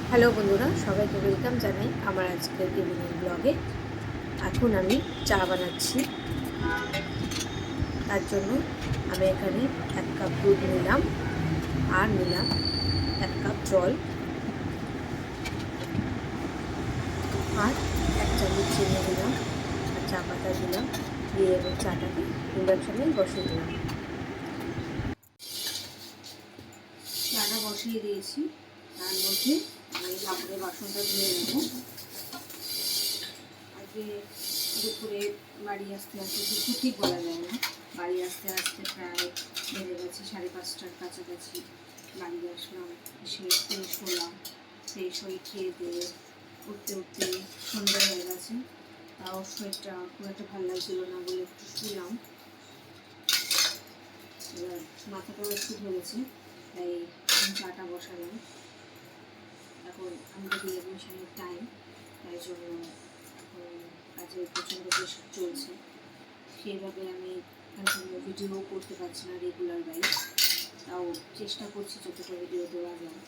Hello বন্ধুরা, সবাইকে welcome জানাই আমার আজকের ইভিনিং ব্লগে। এখন আমি চা বানাচ্ছি। তার জন্য আমি এখানে 1 কাপ দুধ নিলাম আর নিলাম 1 কাপ জল আর 1 চামচ চিনি দিলাম আর চা পাতা দিলাম, দিয়ে এবার চাটাকে ইন্ডাকশানে বসিয়ে দিলাম। চাটা বসিয়ে দিয়েছি, তার মধ্যে আমি কাপড়ের বাসনটা ধুয়ে নেব। আজকে দুপুরে বাড়ি আসতে দুপুর ঠিক বলা যায় না, বাড়ি আসতে প্রায় বেজে গেছে 5:30টার কাছাকাছি। বাড়ি আসলাম, এসে ফ্রেশ হলাম, ফ্রেশ হয়ে খেয়ে দিয়ে উঠতে সন্ধ্যা হয়ে গেছে। তাও শরীরটা খুব একটা ভালো লাগছিল না বলে একটু শুলাম। এবার মাথাটাও একটু ধরেছে, তাই চাটা বসালাম। এখন আমাদের এডমিশনের টাইম, তাই জন্য এখন কাজের প্রচণ্ড প্রেশার চলছে। সেইভাবে আমি কন্টিনিউ ভিডিও করতে পারছি না রেগুলার ওয়াইজ, তাও চেষ্টা করছি যতটা ভিডিও দেওয়া যায়।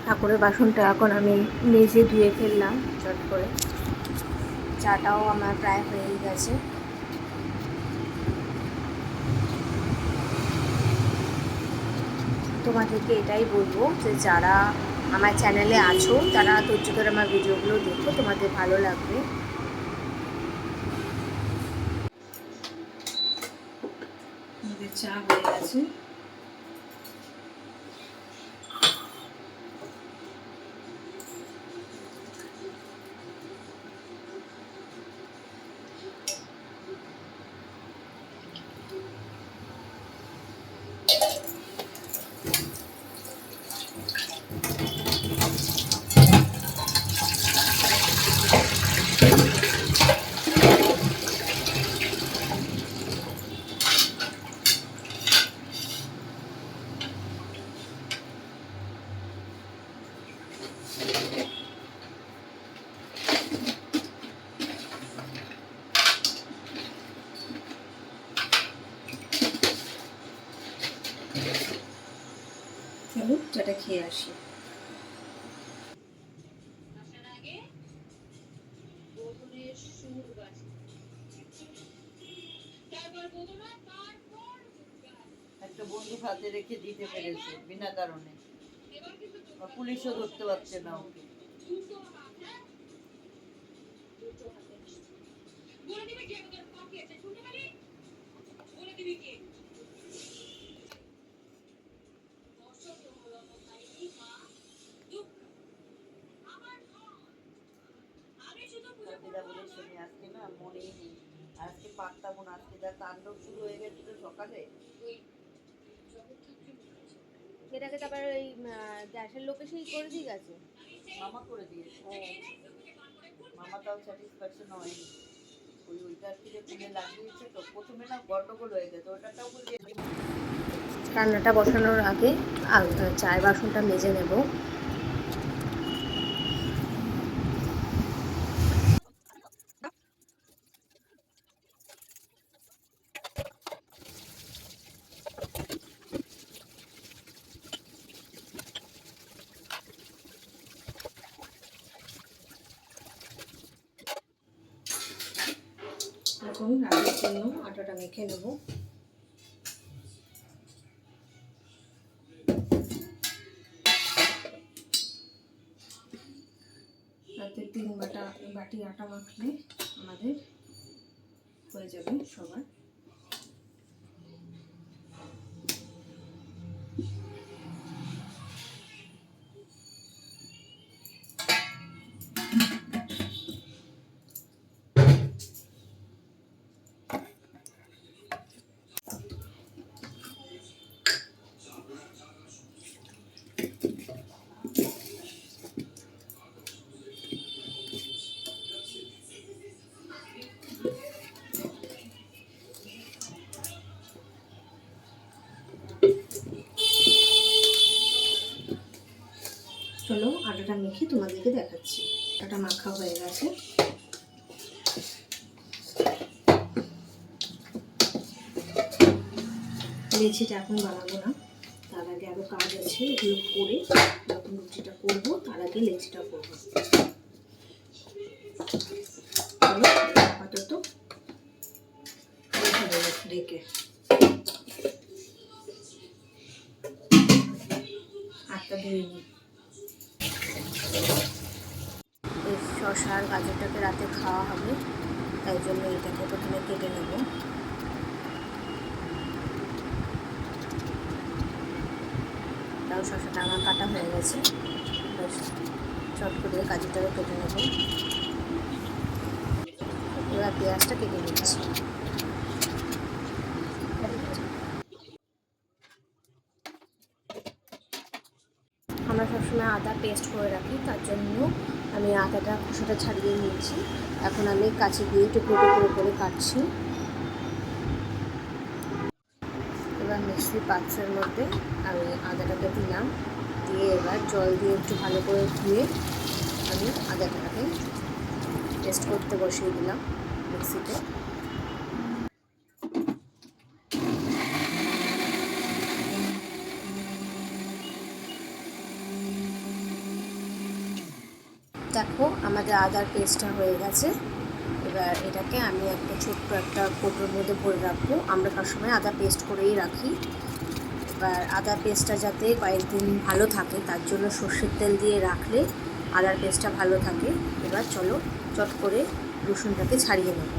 ঠাকুরের বাসনটা এখন আমি মেজে ধুয়ে ফেললাম চট করে। চাটাও আমার প্রায় হয়েই গেছে। তোমাদেরকে এটাই বলবো যে যারা আমার চ্যানেলে আছো তারা ধৈর্য ধরে আমার ভিডিওগুলো দেখো, তোমাদের ভালো লাগবে। আমাদের চা হয়ে গেছে। চলো চাটা খেয়ে আসি। একটা বন্ধু হাতে রেখে দিতে পেরেছে বিনা কারণে, পুলিশও ধরতে পারছে না ওকে। বলে শুনি আজকে না মনেই নেই, আজকে পারতাম না। আজকে যা তাণ্ডব শুরু হয়ে গেছিল সকালে। এটাকে তারপর ওই গ্যাসের লোকে সেই করে দিয়ে গেছে, মামা করে দিয়েছে। মামা তাও স্যাটিসফ্যাকশন হয়নি, ওইটার থেকে তুলে লাগিয়েছে। তো প্রথমে না গন্ডগোল হয়ে গেছে, ওটাটাও বলছে। রান্নাটা বসানোর আগে চায়ের বাসনটা মেজে নেব। এখন রাতের জন্য আটাটা মেখে নেব। রাতে 3 বাটি আটা মাখলে আমাদের হয়ে যাবে সবার। চলো আটাটা মেখে তোমাদেরকে দেখাচ্ছি। আটাটা মাখা হয়ে গেছে। লেচিটা এখন বানাবো না, তার আগে আরও কাজ আছে, এগুলো করে যখন লুচিটা করবো তার আগে লেচিটা করবো। আপাতত ঢেকে হাতটা ধুয়ে নিই। এই শসা আর গাজরটাকে রাতে খাওয়া হবে, তাই জন্য এটাকে প্রথমে কেটে নেব। তাও শসাটা আমার কাটা হয়ে গেছে, চট করে গাজরটাকে কেটে নেব। এবার পেঁয়াজটা কেটে নিচ্ছি। আমরা সবসময় আদা পেস্ট করে রাখি, তার জন্য আমি আদাটা খোসাটা ছাড়িয়ে নিয়েছি। এখন আমি কাঁচি দিয়ে টুকরো টুকরো করে কাটছি। এবার মিক্সির পাত্রের মধ্যে আমি আদাটাকে দিলাম, দিয়ে এবার জল দিয়ে একটু ভালো করে ধুয়ে আমি আদাটাকে পেস্ট করতে বসিয়ে দিলাম মিক্সিতে। দেখো আমাদের আদার পেস্টটা হয়ে গেছে। এবার এটাকে আমি একটা ছোট্ট একটা কৌটোর মধ্যে ভরে রাখবো। আমরা সবসময় আদা পেস্ট করেই রাখি। এবার আদা পেস্টটা যাতে কয়েকদিন ভালো থাকে তার জন্য সর্ষের তেল দিয়ে রাখলে আদার পেস্টটা ভালো থাকে। এবার চলো চট করে রসুনটাকে ছাড়িয়ে নেব।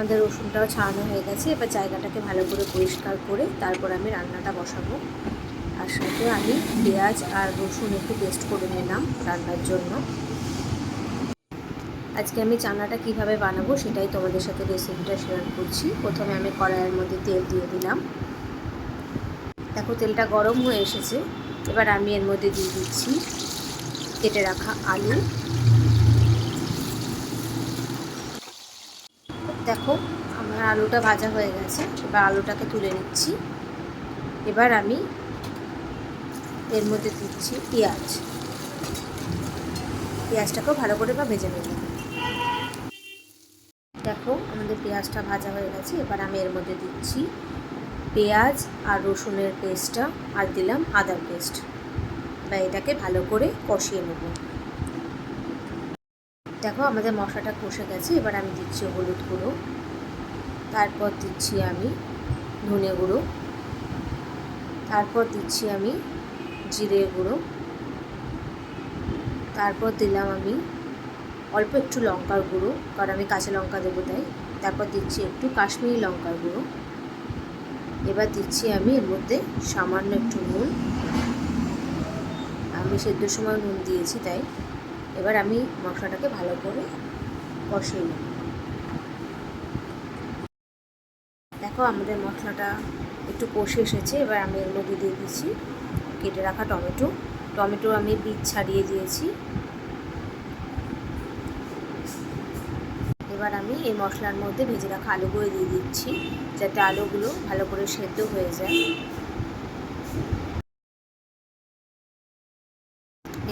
আমাদের রসুনটাও ছাড়ানো হয়ে গেছে। এবার জায়গাটাকে ভালো করে পরিষ্কার করে তারপর আমি রান্নাটা বসাবো। আর সাথে আমি পেঁয়াজ আর রসুন একটু পেস্ট করে নিলাম রান্নার জন্য। আজকে আমি চানাটা কিভাবে বানাবো সেটাই তোমাদের সাথে রেসিপিটা শেয়ার করছি। প্রথমে আমি কড়াইয়ের মধ্যে তেল দিয়ে দিলাম। দেখো তেলটা গরম হয়ে এসেছে। এবার আমি এর মধ্যে দিয়ে দিচ্ছি কেটে রাখা আলু। দেখো আমার আলুটা ভাজা হয়ে গেছে। এবার আলুটাকে তুলে নিচ্ছি। এবার আমি এর মধ্যে দিচ্ছি পেঁয়াজটাকেও ভালো করে ভেজে নেব। দেখো আমাদের পেঁয়াজটা ভাজা হয়ে গেছে। এবার আমি এর মধ্যে দিচ্ছি পেঁয়াজ আর রসুনের পেস্টটা, আর দিলাম আদার পেস্ট। বা এটাকে ভালো করে কষিয়ে নেব। দেখো আমাদের মশলাটা কষে গেছে। এবার আমি দিচ্ছি হলুদ গুঁড়ো, তারপর দিচ্ছি আমি ধনে গুঁড়ো, তারপর দিচ্ছি আমি জিরে গুঁড়ো, তারপর দিলাম আমি অল্প একটু লঙ্কার গুঁড়ো, কারণ আমি কাঁচা লঙ্কা দেবো তাই। তারপর দিচ্ছি একটু কাশ্মীরি লঙ্কার গুঁড়ো। এবার দিচ্ছি আমি এর মধ্যে সামান্য একটু নুন। আমি সেদ্ধর সময় নুন দিয়েছি তাই। এবার আমি মশলাটাকে ভালো করে কষিয়ে নেব। দেখো আমাদের মশলাটা একটু কষে এসেছে। এবার আমি এর মধ্যে দিয়ে দিচ্ছি কেটে রাখা টমেটো আমি বীজ ছাড়িয়ে দিয়েছি। এবার আমি এই মশলার মধ্যে ভেজে রাখা আলুগুলো দিয়ে দিচ্ছি, যাতে আলুগুলো ভালো করে সেদ্ধ হয়ে যায়।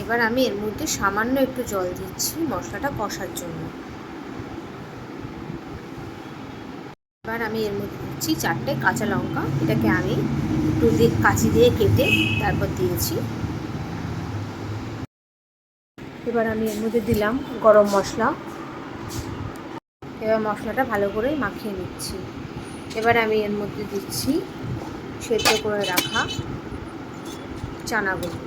এবার আমি এর মধ্যে সামান্য একটু জল দিচ্ছি মশলাটা কষার জন্য। এবার আমি এর মধ্যে দিচ্ছি 4টে কাঁচা লঙ্কা। এটাকে আমি একটু কাঁচি দিয়ে কেটে তারপর দিয়েছি। এবার আমি এর মধ্যে দিলাম গরম মশলা। এবার মশলাটা ভালো করে মাখিয়ে নিচ্ছি। এবার আমি এর মধ্যে দিচ্ছি সেদ্ধ করে রাখা চানাগুলো,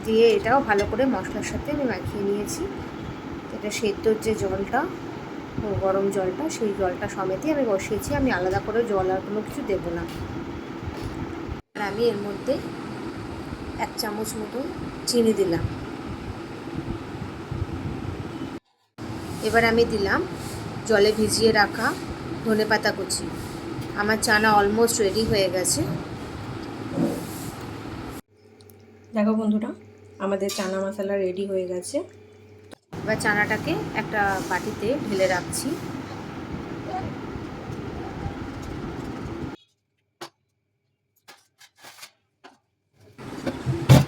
দিয়ে এটাও ভালো করে মশলার সাথে আমি মাখিয়ে নিয়েছি। এটা সেদ্ধর যে জলটা, গরম জলটা, সেই জলটা সমেতই আমি বসিয়েছি। আমি আলাদা করে জল আর কোনো কিছু দেবো না। আর আমি এর মধ্যে 1 চামচ মতো চিনি দিলাম। এবার আমি দিলাম জলে ভিজিয়ে রাখা ধনেপাতা কুচি। আমার চানা অলমোস্ট রেডি হয়ে গেছে। দেখো বন্ধুরা আমাদের চানা মশলা রেডি হয়ে গেছে। এবার চানাটাকে একটা বাটিতে ঢেলে রাখছি।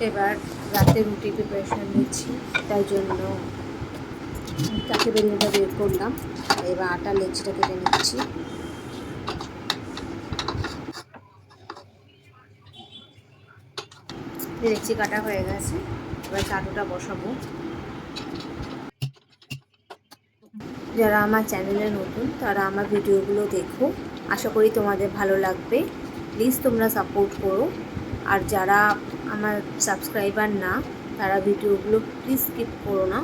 এবার রাতে রুটি প্রিপারেশন নিচ্ছি, তাই জন্য তাকে বেলুনটা বের করলাম। এবার আটার লেচিটা কেটে নিচ্ছি। লেচি কাটা হয়ে গেছে, এবার চাটুটা বসাবো। যারা আমার চ্যানেলে নতুন তারা আমার ভিডিওগুলো দেখো, আশা করি তোমাদের ভালো লাগবে। প্লিজ তোমরা সাপোর্ট করো। আর যারা আমার সাবস্ক্রাইবার না তারা ভিডিওগুলো প্লিজ স্কিপ করো না,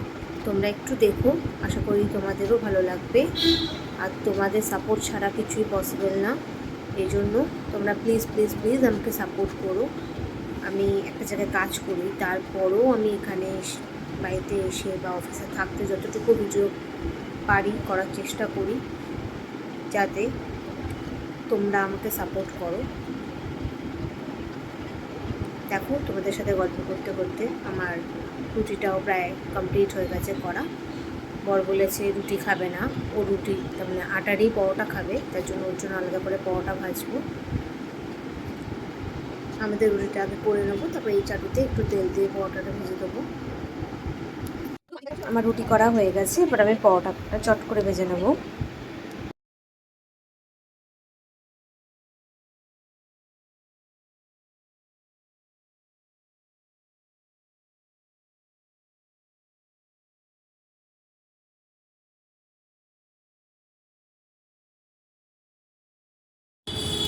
তোমরা একটু দেখো, আশা করি তোমাদেরও ভালো লাগবে। আর তোমাদের সাপোর্ট ছাড়া কিছুই পসিবল না, এই জন্য তোমরা প্লিজ প্লিজ প্লিজ আমাকে সাপোর্ট করো। আমি একটা জায়গায় কাজ করি, তারপরও আমি এখানে বাড়িতে এসে বা অফিসে থাকতে যতটুকু ভিডিও পারি করার চেষ্টা করি, যাতে তোমরা আমাকে সাপোর্ট করো। দেখো তোমাদের সাথে গল্প করতে করতে আমার রুটিটাও প্রায় কমপ্লিট হয়ে গেছে করা। বর বলেছে রুটি খাবে না, ও রুটি তার মানে আটারই পরোটা খাবে, তার জন্য ওর জন্য আলাদা করে পরোটা ভাজবো। আমাদের রুটিটা আগে করে নেবো, তারপর এই চাটুতে একটু তেল দিয়ে পরোটাটা ভেজে দেবো। আমার রুটি করা হয়ে গেছে, এবার আমি পরোটাটা চট করে ভেজে নেবো।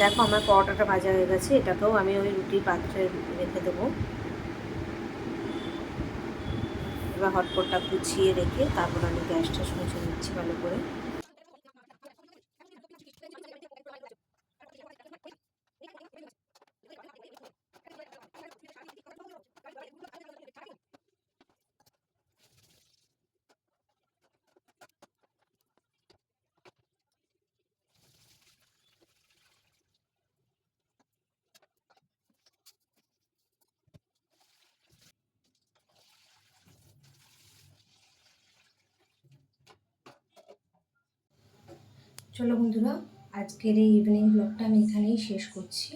দেখো আমার পরোটাটা ভাজা হয়ে গেছে, এটাকেও আমি ওই রুটির পাত্রে রেখে দেবো। এবার হটপটটা গুছিয়ে রেখে তারপর আমি গ্যাসটা মুছে নিচ্ছি ভালো করে। চলো বন্ধুরা, আজকের এই ইভিনিং ব্লগটা আমি এখানেই শেষ করছি।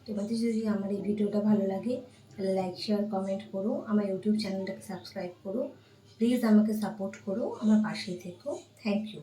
তোমাদের যদি আমার এই ভিডিওটা ভালো লাগে তাহলে লাইক শেয়ার কমেন্ট করো, আমার ইউটিউব চ্যানেলটাকে সাবস্ক্রাইব করো, প্লিজ আমাকে সাপোর্ট করো, আমার পাশেই থেকো। Thank you.